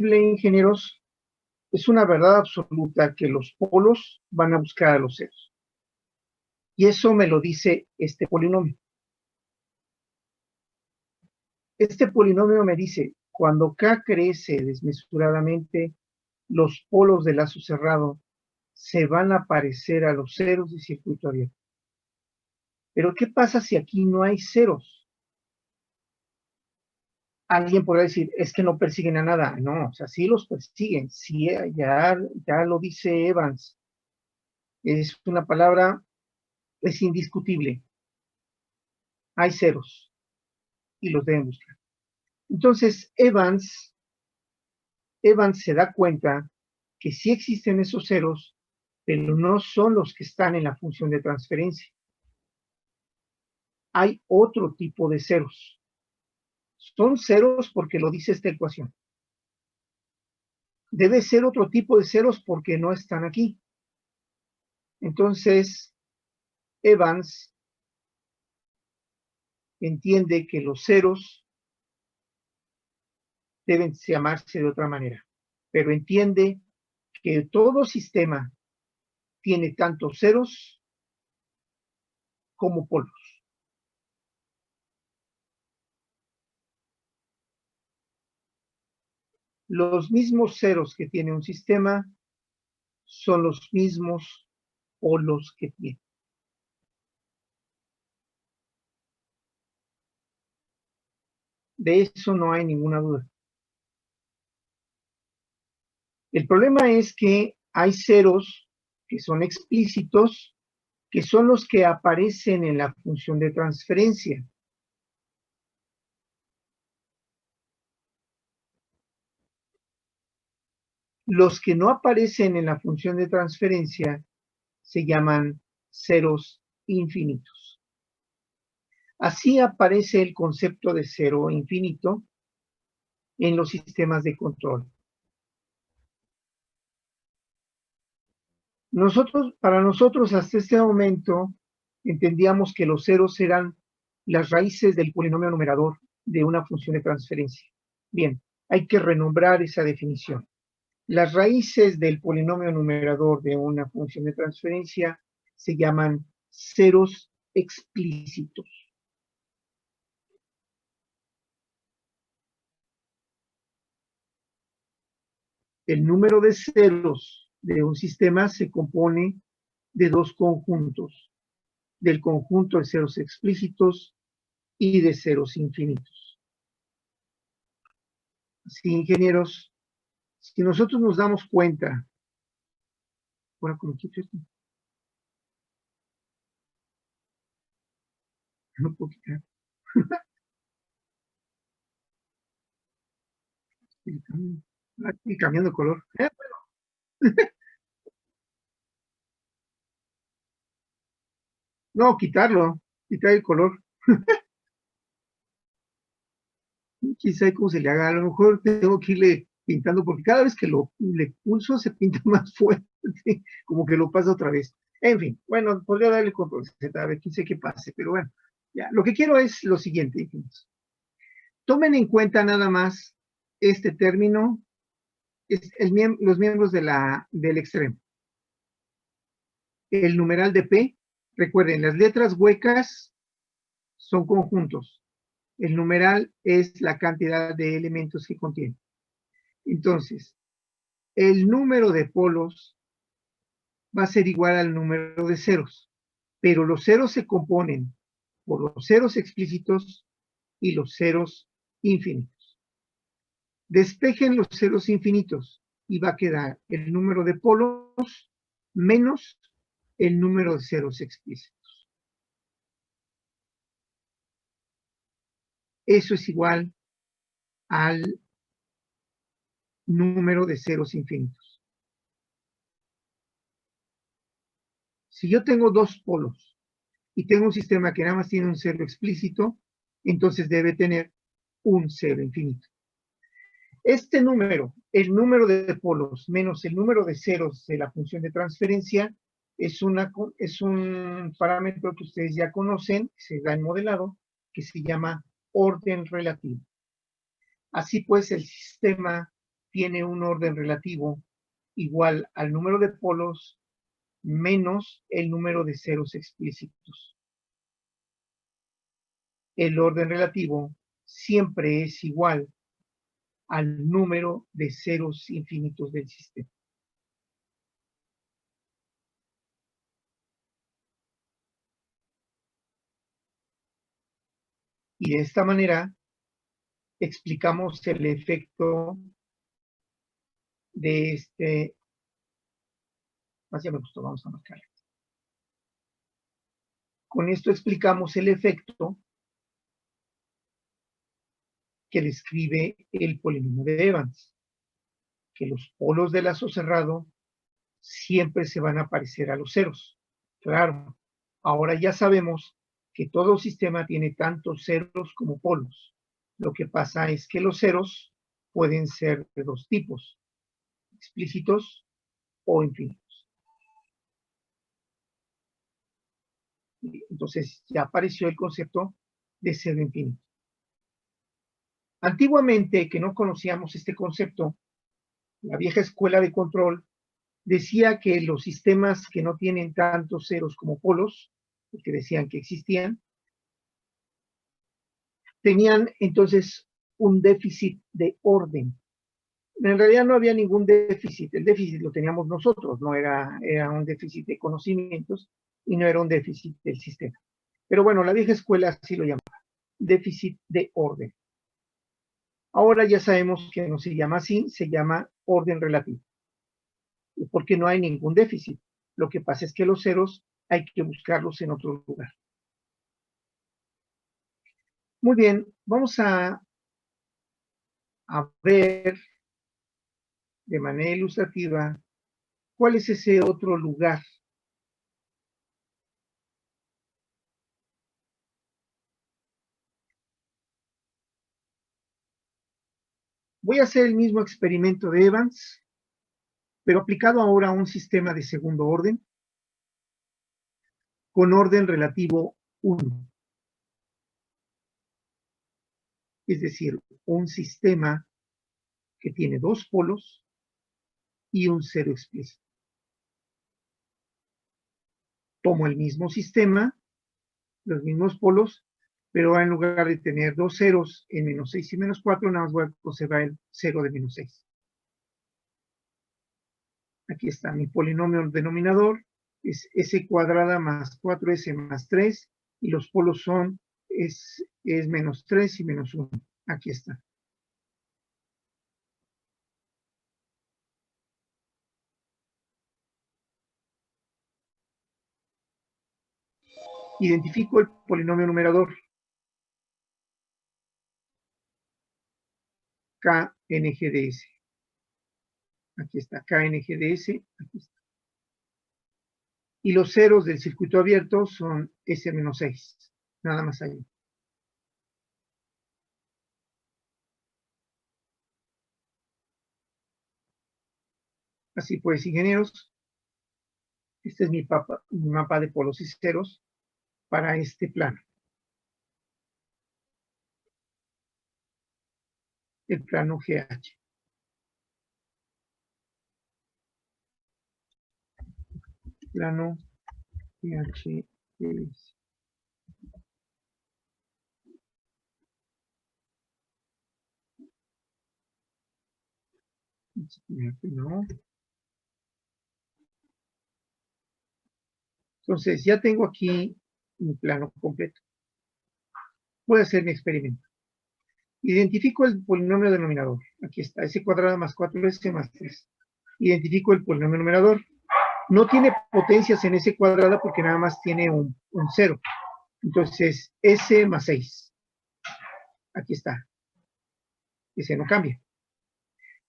ingenieros, es una verdad absoluta que los polos van a buscar a los ceros. Y eso me lo dice este polinomio. Este polinomio me dice, cuando K crece desmesuradamente, los polos del lazo cerrado se van a parecer a los ceros de circuito abierto. Pero ¿qué pasa si aquí no hay ceros? Alguien podrá decir, es que no persiguen a nada. No, o sea, sí los persiguen. Sí, ya lo dice Evans. Es una palabra, es indiscutible. Hay ceros y los deben buscar. Entonces, Evans se da cuenta que sí existen esos ceros, pero no son los que están en la función de transferencia. Hay otro tipo de ceros. Son ceros porque lo dice esta ecuación. Debe ser otro tipo de ceros porque no están aquí. Entonces, Evans entiende que los ceros deben llamarse de otra manera, pero entiende que todo sistema tiene tanto ceros como polos. Los mismos ceros que tiene un sistema son los mismos polos que tiene. De eso no hay ninguna duda. El problema es que hay ceros que son explícitos, que son los que aparecen en la función de transferencia. Los que no aparecen en la función de transferencia se llaman ceros infinitos. Así aparece el concepto de cero infinito en los sistemas de control. Para nosotros, hasta este momento, entendíamos que los ceros eran las raíces del polinomio numerador de una función de transferencia. Bien, hay que renombrar esa definición. Las raíces del polinomio numerador de una función de transferencia se llaman ceros explícitos. El número de ceros de un sistema se compone de dos conjuntos, del conjunto de ceros explícitos y de ceros infinitos. Así, ingenieros, si nosotros nos damos cuenta, bueno, como quito esto, no puedo quitar, estoy cambiando de color. No, quitarlo, quitar el color. Quizá cómo se le haga, a lo mejor tengo que irle pintando, porque cada vez que le pulso se pinta más fuerte, como que lo pasa otra vez. En fin, bueno, podría darle control Z, a ver, quién sé qué pase, pero bueno, ya, lo que quiero es lo siguiente, hijos. Tomen en cuenta nada más este término, es los miembros del extremo. El numeral de P, recuerden, las letras huecas son conjuntos. El numeral es la cantidad de elementos que contiene. Entonces, el número de polos va a ser igual al número de ceros, pero los ceros se componen por los ceros explícitos y los ceros infinitos. Despejen los ceros infinitos y va a quedar el número de polos menos el número de ceros explícitos. Eso es igual al número de ceros infinitos. Si yo tengo dos polos y tengo un sistema que nada más tiene un cero explícito, entonces debe tener un cero infinito. Este número, el número de polos menos el número de ceros de la función de transferencia, es un parámetro que ustedes ya conocen, se da en modelado, que se llama orden relativo. Así pues, el sistema tiene un orden relativo igual al número de polos menos el número de ceros explícitos. El orden relativo siempre es igual al número de ceros infinitos del sistema. Y de esta manera explicamos el efecto de este. Más ya me gustó, vamos a marcarlo. Con esto explicamos el efecto que describe el polinomio de Evans, que los polos del lazo cerrado siempre se van a parecer a los ceros. Claro, ahora ya sabemos que todo sistema tiene tantos ceros como polos. Lo que pasa es que los ceros pueden ser de dos tipos, explícitos o infinitos. Entonces ya apareció el concepto de cero infinito. Antiguamente, que no conocíamos este concepto, la vieja escuela de control decía que los sistemas que no tienen tantos ceros como polos, porque decían que existían, tenían entonces un déficit de orden. En realidad no había ningún déficit, el déficit lo teníamos nosotros, no era un déficit de conocimientos y no era un déficit del sistema. Pero bueno, la vieja escuela así lo llamaba, déficit de orden. Ahora ya sabemos que no se llama así, se llama orden relativo, porque no hay ningún déficit. Lo que pasa es que los ceros hay que buscarlos en otro lugar. Muy bien, vamos a ver de manera ilustrativa cuál es ese otro lugar. Voy a hacer el mismo experimento de Evans, pero aplicado ahora a un sistema de segundo orden con orden relativo 1. Es decir, un sistema que tiene dos polos y un cero explícito. Tomo el mismo sistema, los mismos polos, pero en lugar de tener dos ceros en menos 6 y menos 4, nada más voy a conservar el 0 de menos 6. Aquí está mi polinomio denominador, es s cuadrada más 4s más 3, y los polos son, es menos 3 y menos 1. Aquí está. Identifico el polinomio numerador, KNG de S. Aquí está, KNG de S, aquí está. Y los ceros del circuito abierto son S-6, nada más ahí. Así pues, ingenieros, este es mi mapa de polos y ceros para este plano. El plano GH. Plano GH. No. Entonces, ya tengo aquí un plano completo. Voy a hacer mi experimento. Identifico el polinomio denominador. Aquí está, s cuadrada más 4s más 3. Identifico el polinomio numerador. No tiene potencias en s cuadrada porque nada más tiene un 0. Entonces, s más 6. Aquí está. Ese no cambia.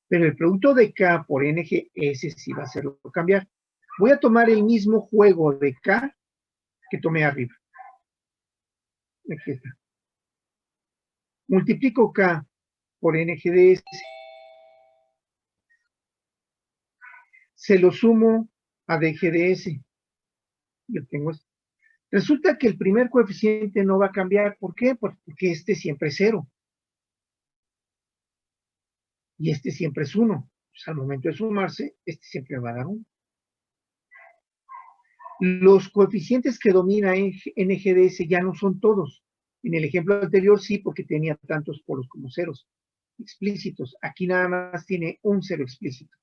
Pero el producto de k por ng, ese sí va a hacerlo cambiar. Voy a tomar el mismo juego de k que tomé arriba. Aquí está. Multiplico k por ng de s. Se lo sumo a dg de s. Yo tengo esto. Resulta que el primer coeficiente no va a cambiar. ¿Por qué? Porque este siempre es 0. y este siempre es 1. Pues al momento de sumarse, este siempre va a dar 1. Los coeficientes que domina NGDS ya no son todos. En el ejemplo anterior sí, porque tenía tantos polos como ceros explícitos. Aquí nada más tiene un cero explícito.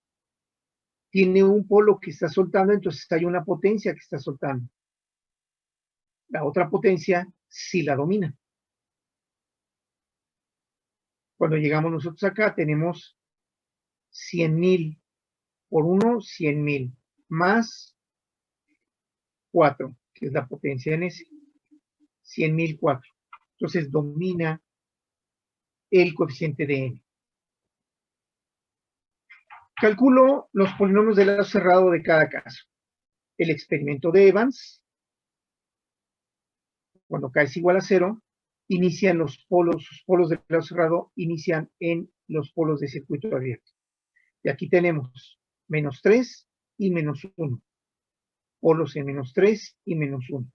Tiene un polo que está soltando, entonces hay una potencia que está soltando. La otra potencia sí la domina. Cuando llegamos nosotros acá, tenemos 100,000 por 1, 100,000, más 4, que es la potencia en ese. 100,004. Entonces domina el coeficiente de n. Calculo los polinomios del lado cerrado de cada caso. El experimento de Evans, cuando k es igual a 0, inician los polos del lado cerrado inician en los polos de circuito abierto. Y aquí tenemos menos 3 y menos 1. Polos en menos 3 y menos 1.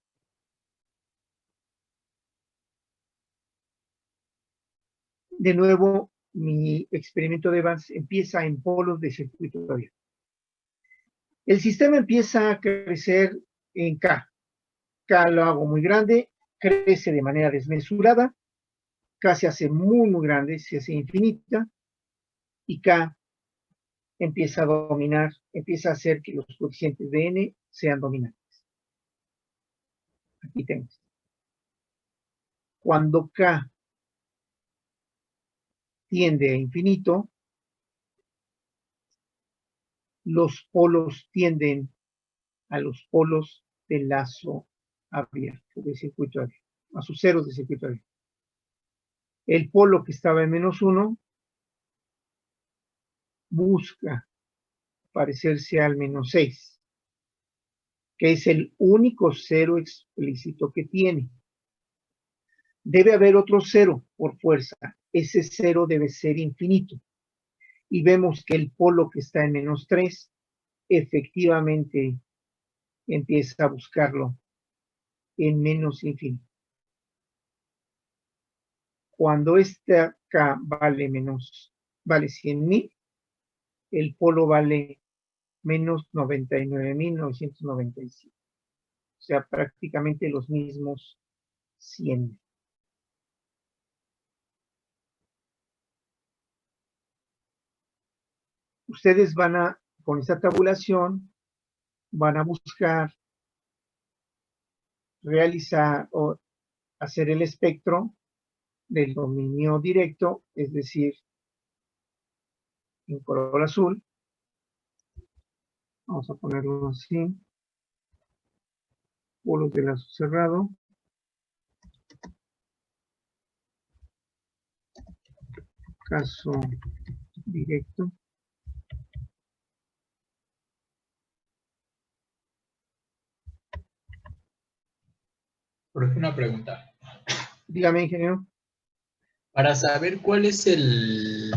De nuevo, mi experimento de Evans empieza en polos de circuito abierto. El sistema empieza a crecer en K. K lo hago muy grande, crece de manera desmesurada, K se hace muy, muy grande, se hace infinita, y K empieza a dominar, empieza a hacer que los coeficientes de n sean dominantes. Aquí tenemos. Cuando K tiende a infinito, los polos tienden a los polos del lazo abierto, de circuito abierto, a sus ceros de circuito abierto. El polo que estaba en menos 1 busca parecerse al menos 6, que es el único cero explícito que tiene. Debe haber otro cero por fuerza. Ese cero debe ser infinito. Y vemos que el polo que está en menos 3 efectivamente empieza a buscarlo en menos infinito. Cuando este acá vale 100,000, el polo vale menos 99,997. O sea, prácticamente los mismos 100. Ustedes van a, con esta tabulación, van a buscar realizar o hacer el espectro del dominio directo, es decir, en color azul. Vamos a ponerlo así. Polos de lazo cerrado. Caso directo. Profe, una pregunta. Dígame, ingeniero. Para saber cuál es el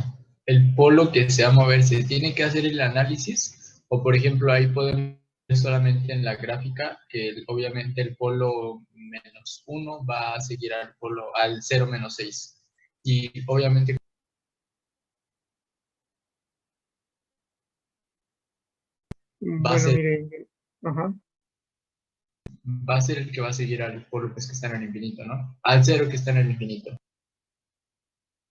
polo que se va a mover, ¿se tiene que hacer el análisis? O, por ejemplo, ahí podemos ver solamente en la gráfica que obviamente el polo menos 1 va a seguir al 0 menos 6. Y obviamente va a Bueno, ser, mire, ajá. va a ser el que va a seguir al polo pues, que está en el infinito, ¿no? Al 0 que está en el infinito.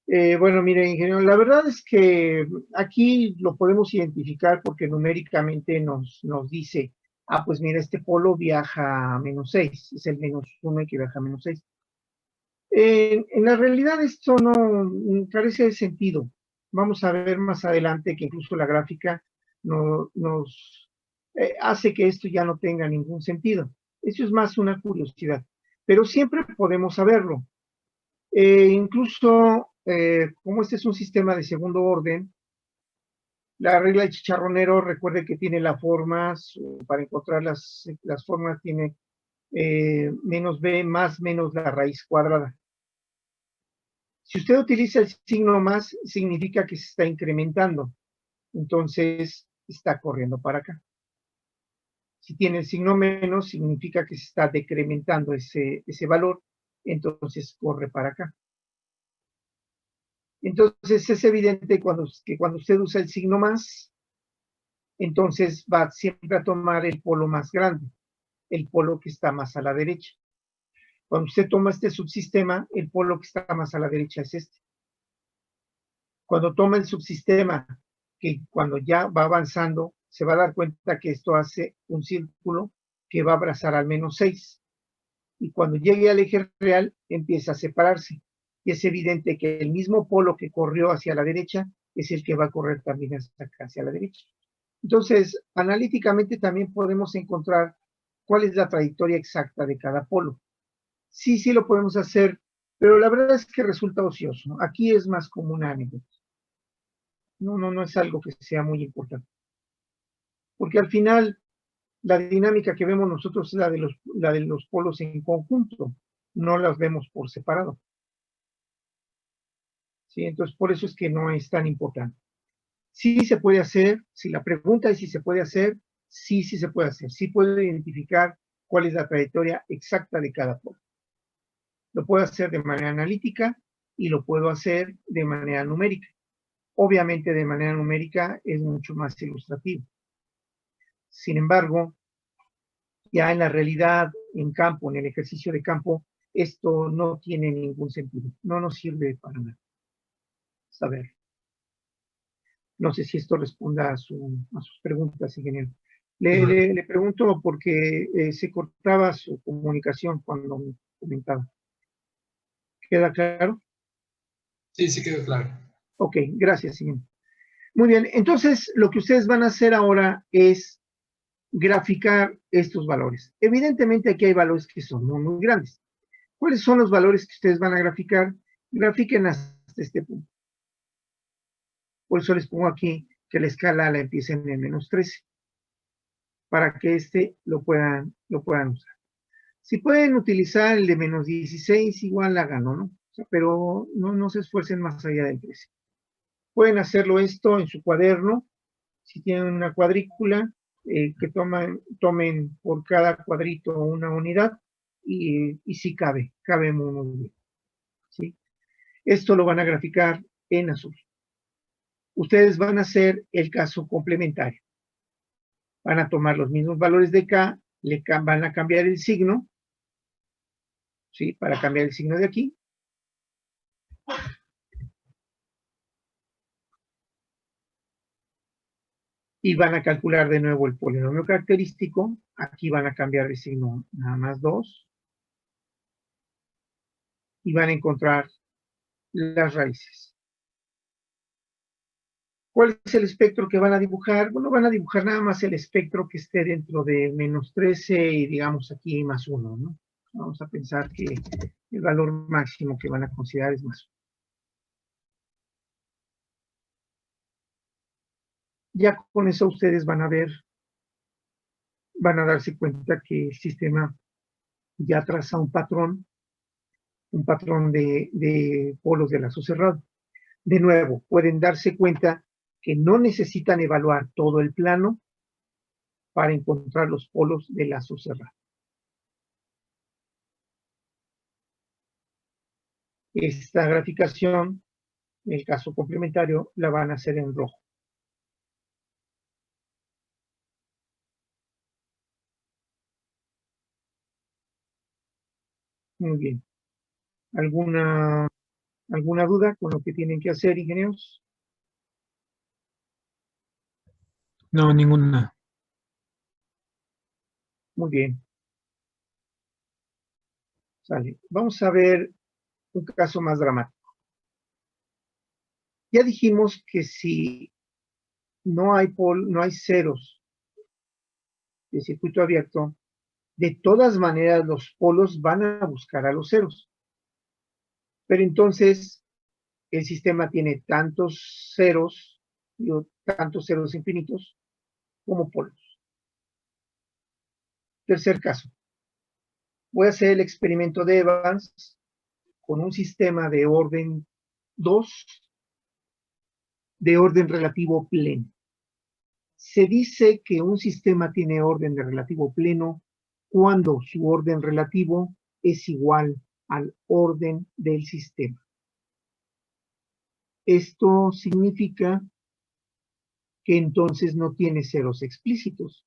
Bueno, mire, ingeniero, la verdad es que aquí lo podemos identificar porque numéricamente nos dice, pues mira, este polo viaja a menos 6, es el menos 1 que viaja a menos 6. En la realidad esto no carece de sentido. Vamos a ver más adelante que incluso la gráfica nos hace que esto ya no tenga ningún sentido. Eso es más una curiosidad, pero siempre podemos saberlo. Incluso, como este es un sistema de segundo orden, la regla de chicharronero, recuerde que tiene las formas, para encontrar las formas tiene menos b más menos la raíz cuadrada. Si usted utiliza el signo más, significa que se está incrementando, entonces está corriendo para acá. Si tiene el signo menos, significa que se está decrementando ese valor, entonces corre para acá. Entonces es evidente que cuando usted usa el signo más, entonces va siempre a tomar el polo más grande, el polo que está más a la derecha. Cuando usted toma este subsistema, el polo que está más a la derecha es este. Cuando toma el subsistema, que cuando ya va avanzando, se va a dar cuenta que esto hace un círculo que va a abrazar al menos 6. Y cuando llegue al eje real, empieza a separarse. Y es evidente que el mismo polo que corrió hacia la derecha es el que va a correr también hacia la derecha. Entonces, analíticamente también podemos encontrar cuál es la trayectoria exacta de cada polo. Sí, sí lo podemos hacer, pero la verdad es que resulta ocioso. Aquí es más como una anécdota. No es algo que sea muy importante. Porque al final, la dinámica que vemos nosotros es la de los polos en conjunto, no las vemos por separado. ¿Sí? Entonces, por eso es que no es tan importante. Sí se puede hacer, si la pregunta es si se puede hacer, sí se puede hacer. Sí puedo identificar cuál es la trayectoria exacta de cada polo. Lo puedo hacer de manera analítica y lo puedo hacer de manera numérica. Obviamente de manera numérica es mucho más ilustrativo. Sin embargo, ya en la realidad, en campo, en el ejercicio de campo, esto no tiene ningún sentido. No nos sirve para nada. Saber. No sé si esto responda a sus preguntas, ingeniero. Le pregunto porque se cortaba su comunicación cuando me comentaba. ¿Queda claro? Sí, sí quedó claro. Ok, gracias, señor. Muy bien, entonces lo que ustedes van a hacer ahora es graficar estos valores. Evidentemente aquí hay valores que son muy grandes. ¿Cuáles son los valores que ustedes van a graficar? Grafiquen hasta este punto. Por eso les pongo aquí que la escala la empiecen en -13, para que lo puedan usar. Si pueden utilizar el de -16, igual háganlo, ¿no? O sea, pero no se esfuercen más allá del 13. Pueden hacerlo esto en su cuaderno, si tienen una cuadrícula, que tomen por cada cuadrito una unidad y sí cabe muy bien. ¿Sí? Esto lo van a graficar en azul. Ustedes van a hacer el caso complementario. Van a tomar los mismos valores de K, van a cambiar el signo, ¿sí? Para cambiar el signo de aquí. Y van a calcular de nuevo el polinomio característico. Aquí van a cambiar de signo nada más 2. Y van a encontrar las raíces. ¿Cuál es el espectro que van a dibujar? Bueno, van a dibujar nada más el espectro que esté dentro de -13 y digamos aquí +1, ¿no? Vamos a pensar que el valor máximo que van a considerar es +1. Ya con eso ustedes van a darse cuenta que el sistema ya traza un patrón de polos de lazo cerrado. De nuevo, pueden darse cuenta que no necesitan evaluar todo el plano para encontrar los polos de lazo cerrado. Esta graficación, en el caso complementario, la van a hacer en rojo. Muy bien. ¿Alguna duda con lo que tienen que hacer, ingenieros? No, ninguna. Muy bien. Sale. Vamos a ver un caso más dramático. Ya dijimos que si no hay ceros de circuito abierto, de todas maneras los polos van a buscar a los ceros. Pero entonces el sistema tiene tantos ceros infinitos como polos. Tercer caso. Voy a hacer el experimento de Evans con un sistema de orden 2, de orden relativo pleno. Se dice que un sistema tiene orden de relativo pleno cuando su orden relativo es igual al orden del sistema. Esto significa que entonces no tiene ceros explícitos,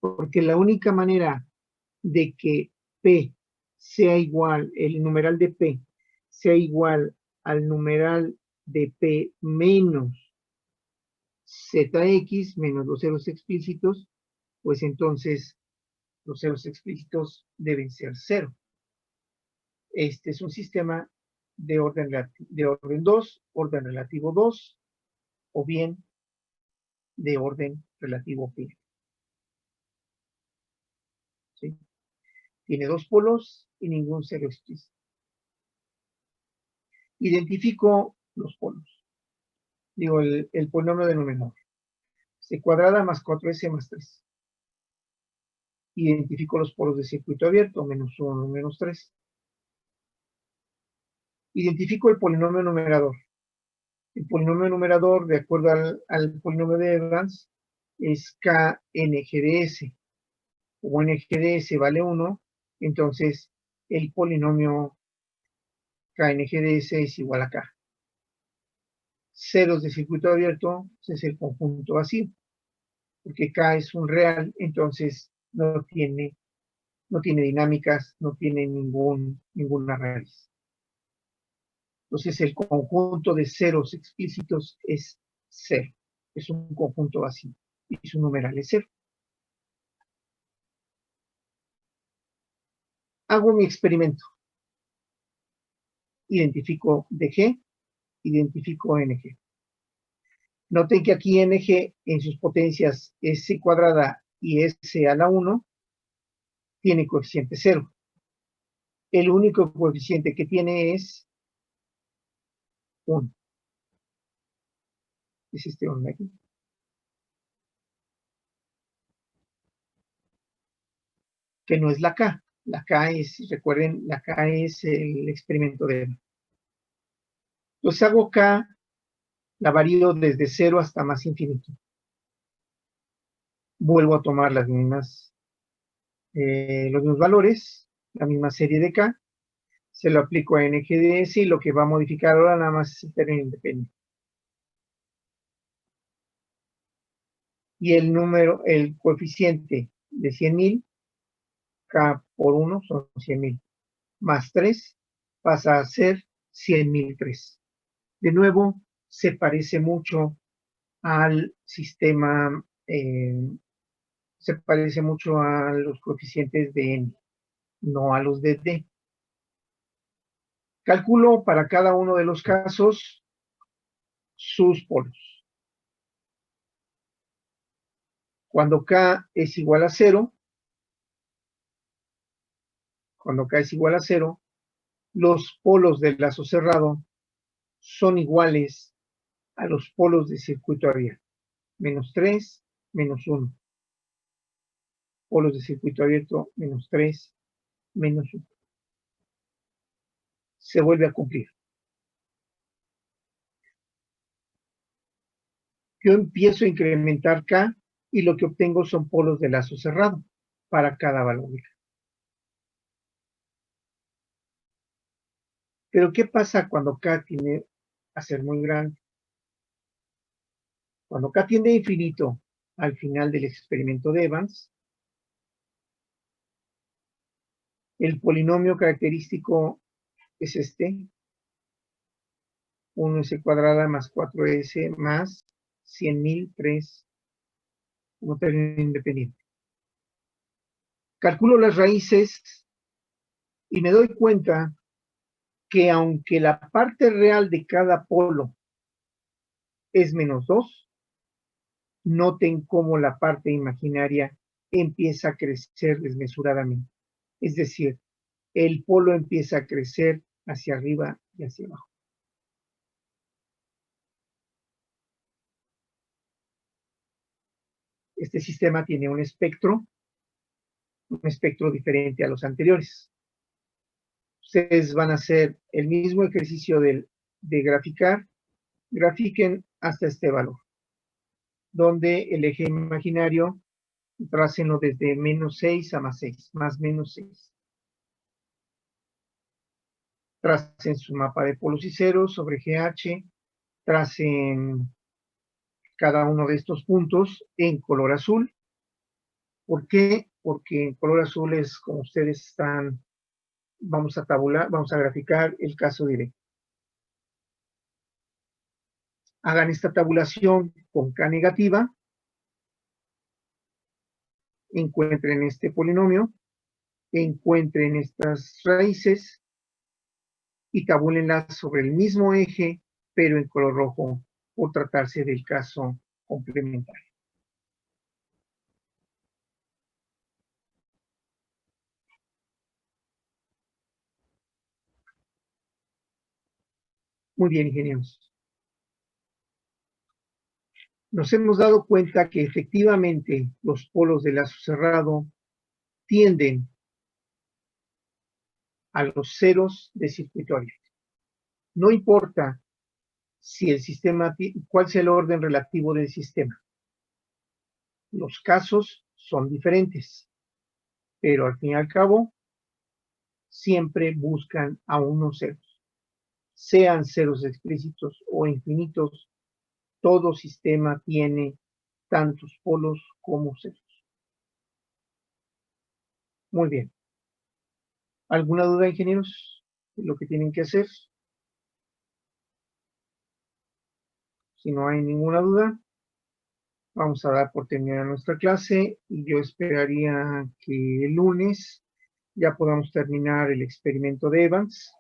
porque la única manera de que P sea igual, el numeral de P sea igual al numeral de P menos ZX menos los ceros explícitos, pues entonces los ceros explícitos deben ser 0. Este es un sistema de orden 2, orden relativo 2, o bien de orden relativo pi. ¿Sí? Tiene dos polos y ningún cero explícito. Identifico los polos. Digo, el polinomio denominador. C cuadrada más 4S más 3. Identifico los polos de circuito abierto, menos 1, menos 3. Identifico el polinomio numerador. El polinomio numerador, de acuerdo al polinomio de Evans, es KNG de S. Como NG de S vale 1, entonces el polinomio KNG de S es igual a K. Ceros de circuito abierto es el conjunto vacío, porque K es un real, entonces no tiene dinámicas, no tiene ninguna raíz. Entonces el conjunto de ceros explícitos es 0, es un conjunto vacío y su numeral es 0. Hago mi experimento. Identifico DG, identifico NG. Noten que aquí NG en sus potencias S cuadrada y S a la 1 tiene coeficiente 0. El único coeficiente que tiene es 1. Es este 1 aquí. Que no es la K. La K es, recuerden, la K es el experimento de Evans. Entonces hago K, la varío desde 0 hasta más infinito. Vuelvo a tomar los mismos valores, la misma serie de K, se lo aplico a NGDS y lo que va a modificar ahora nada más es el término independiente. Y el coeficiente de 100.000, K por 1 son 100.000, más 3 pasa a ser 100.003. De nuevo, se parece mucho al sistema, se parece mucho a los coeficientes de N, no a los de D. Calculo para cada uno de los casos sus polos. Cuando K es igual a 0, los polos del lazo cerrado son iguales a los polos de circuito abierto. Menos 3, menos 1. Polos de circuito abierto, menos 3, menos 1. Se vuelve a cumplir. Yo empiezo a incrementar K y lo que obtengo son polos de lazo cerrado para cada valor de K. Pero ¿qué pasa cuando K tiende a ser muy grande? Cuando K tiende a infinito al final del experimento de Evans, el polinomio característico es este, 1S cuadrada más 4S más 100.003 como término independiente. Calculo las raíces y me doy cuenta que aunque la parte real de cada polo es menos 2, noten cómo la parte imaginaria empieza a crecer desmesuradamente. Es decir, el polo empieza a crecer hacia arriba y hacia abajo. Este sistema tiene un espectro diferente a los anteriores. Ustedes van a hacer el mismo ejercicio de graficar. Grafiquen hasta este valor, donde el eje imaginario trácenlo desde menos 6 a más 6, más menos 6. Tracen su mapa de polos y ceros sobre GH tracen cada uno de estos puntos en color azul. ¿Por qué? Porque en color azul es como ustedes están, vamos a tabular, vamos a graficar el caso directo. Hagan esta tabulación con K negativa, encuentren este polinomio, encuentren estas raíces y tabúlenlas sobre el mismo eje, pero en color rojo, por tratarse del caso complementario. Muy bien, ingenieros. Nos hemos dado cuenta que efectivamente los polos de lazo cerrado tienden a los ceros de circuitorio. No importa si el sistema, cuál sea el orden relativo del sistema. Los casos son diferentes, pero al fin y al cabo siempre buscan a unos ceros. Sean ceros explícitos o infinitos, todo sistema tiene tantos polos como ceros. Muy bien. ¿Alguna duda, ingenieros, de lo que tienen que hacer? Si no hay ninguna duda, vamos a dar por terminada nuestra clase y yo esperaría que el lunes ya podamos terminar el experimento de Evans.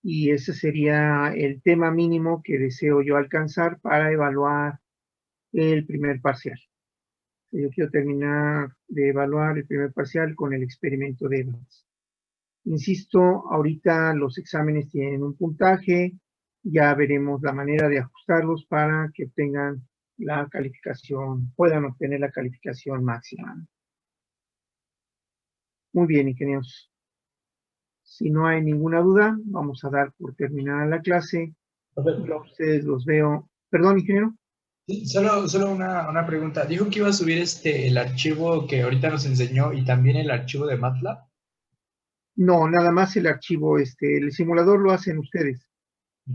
Y ese sería el tema mínimo que deseo yo alcanzar para evaluar el primer parcial. Yo quiero terminar de evaluar el primer parcial con el experimento de Evans. Insisto, ahorita los exámenes tienen un puntaje, ya veremos la manera de ajustarlos para que obtengan la calificación, puedan obtener la calificación máxima. Muy bien, ingenieros. Si no hay ninguna duda, vamos a dar por terminada la clase. Yo a ustedes los veo. Perdón, ingeniero. Sí, solo una pregunta. Dijo que iba a subir el archivo que ahorita nos enseñó y también el archivo de MATLAB. No, nada más el archivo, el simulador lo hacen ustedes.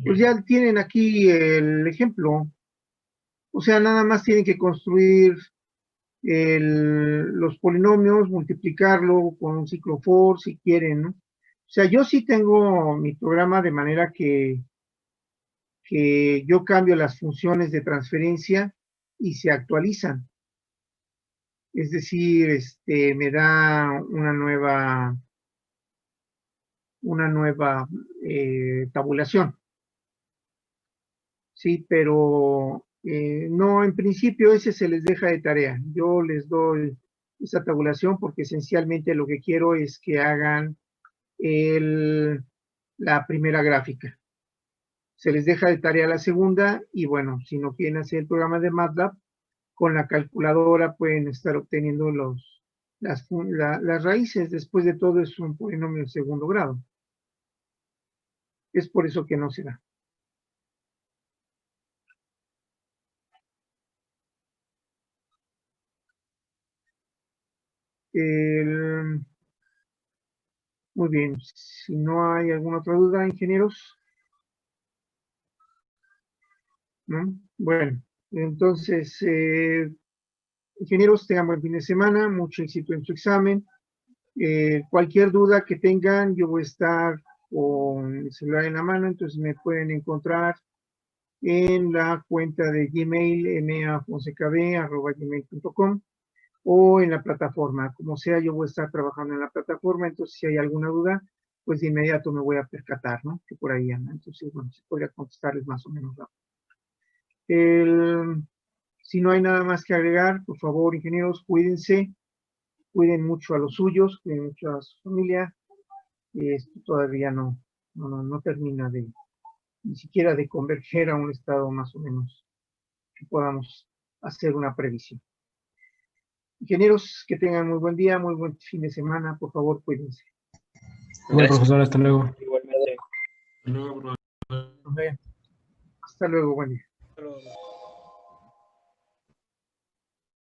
Pues ya tienen aquí el ejemplo. O sea, nada más tienen que construir los polinomios, multiplicarlo con un ciclo for si quieren, ¿no? O sea, yo sí tengo mi programa de manera que yo cambio las funciones de transferencia y se actualizan. Es decir, me da una nueva tabulación. Sí, pero no, en principio ese se les deja de tarea. Yo les doy esa tabulación porque esencialmente lo que quiero es que hagan la primera gráfica. Se les deja de tarea la segunda y bueno, si no quieren hacer el programa de MATLAB, con la calculadora pueden estar obteniendo las raíces. Después de todo es un polinomio de segundo grado. Es por eso que no se da. Muy bien, si no hay alguna otra duda, ingenieros. ¿No? Bueno, entonces, ingenieros, tengan buen fin de semana, mucho éxito en su examen. Cualquier duda que tengan, yo voy a estar con el celular en la mano, entonces me pueden encontrar en la cuenta de Gmail, meafonsecab@gmail.com o en la plataforma. Como sea, yo voy a estar trabajando en la plataforma, entonces si hay alguna duda, pues de inmediato me voy a percatar, ¿no? Que por ahí anda. Entonces, bueno, se podría contestarles más o menos rápido. Si no hay nada más que agregar, por favor, ingenieros, cuídense, cuiden mucho a los suyos, cuiden mucho a su familia. Esto todavía no termina ni siquiera de converger a un estado más o menos que podamos hacer una previsión. Ingenieros, que tengan muy buen día, muy buen fin de semana, por favor, cuídense. Bueno, profesor, hasta luego. Igualmente. Hasta luego, profesor. Hasta luego, buen día. Hasta luego.